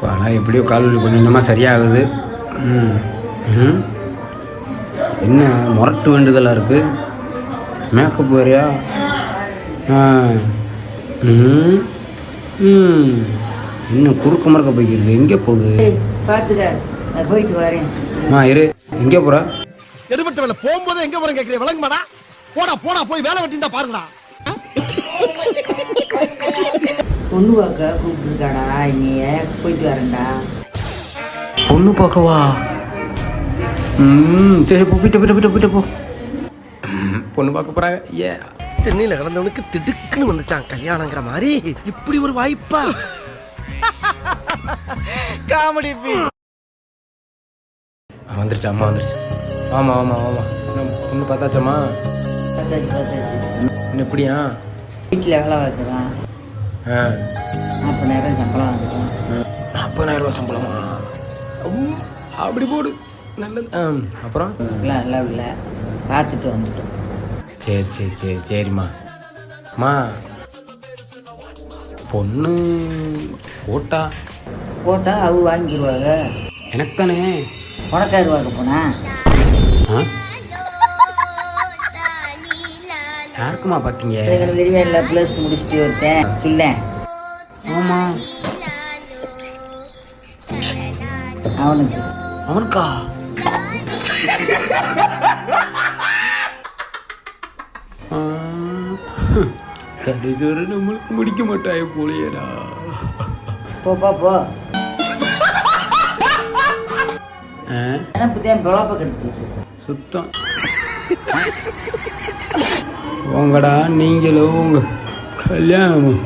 ஆனால் எப்படியோ கால் வலி கொஞ்சம் கொஞ்சமாக சரியாகுது. என்ன முரட்டு வேண்டுதலாக இருக்குது. மேக்கப் வேறையா? இன்னும் குறுக்க மறுக்க போய்க்கிருக்கு. எங்கே போகுது? போயிட்டு வரேன். இரு. எங்கே போகிற? எடுபட்ட வேலை போகும்போது எங்கே போகிறேன் கேட்குறேன். விளங்க மாடா. போடா போடா போய் வேலை வெட்டி தான் பாருங்கடா. பொண்ணு பார்க்க கூப்பிட்டுருக்காடா. நீ போயிட்டு வரேன்டா. பொண்ணு பார்க்கவா? சரி போயிட்டு போ. பொண்ணு பார்க்க போகிறாங்க. தென்னையில் கிடந்தவனுக்கு திடுக்குன்னு வந்துச்சான் கல்யாணங்கிற மாதிரி. இப்படி ஒரு வாய்ப்பா? காமெடி வந்துருச்சு. அம்மா வந்துருச்சு. ஆமாம் பொண்ணு பார்த்தாச்சம்மா. எப்படியா? வீட்டில் வேலை பார்க்குறான். 40,000 சம்பளம் வாங்குறான். 40,000 ரூபா சம்பளமா? அப்படி போடு. நல்லது. அப்புறம் நல்லா இல்லை, பார்த்துட்டு வந்துட்டோம். சரிம்மா. பொண்ணு போட்டா அவ வாங்கிடுவாங்க. எனக்கு தானே. உனக்காரு வாங்க போனா யாருக்குமா பார்த்தீங்க? தெரியவே இல்லை. ப்ளஸ் முடிச்சுட்டு வருத்தேன் சொல்லேன். ஆமாம் அவனுக்கா? கடைசோறு நம்மளுக்கு முடிக்க மாட்டாய போலையடா. போ பிழப்ப கிடைச்சிட்டு சுத்தம். உங்கடா நீங்களும் உங்க கல்யாணமும்.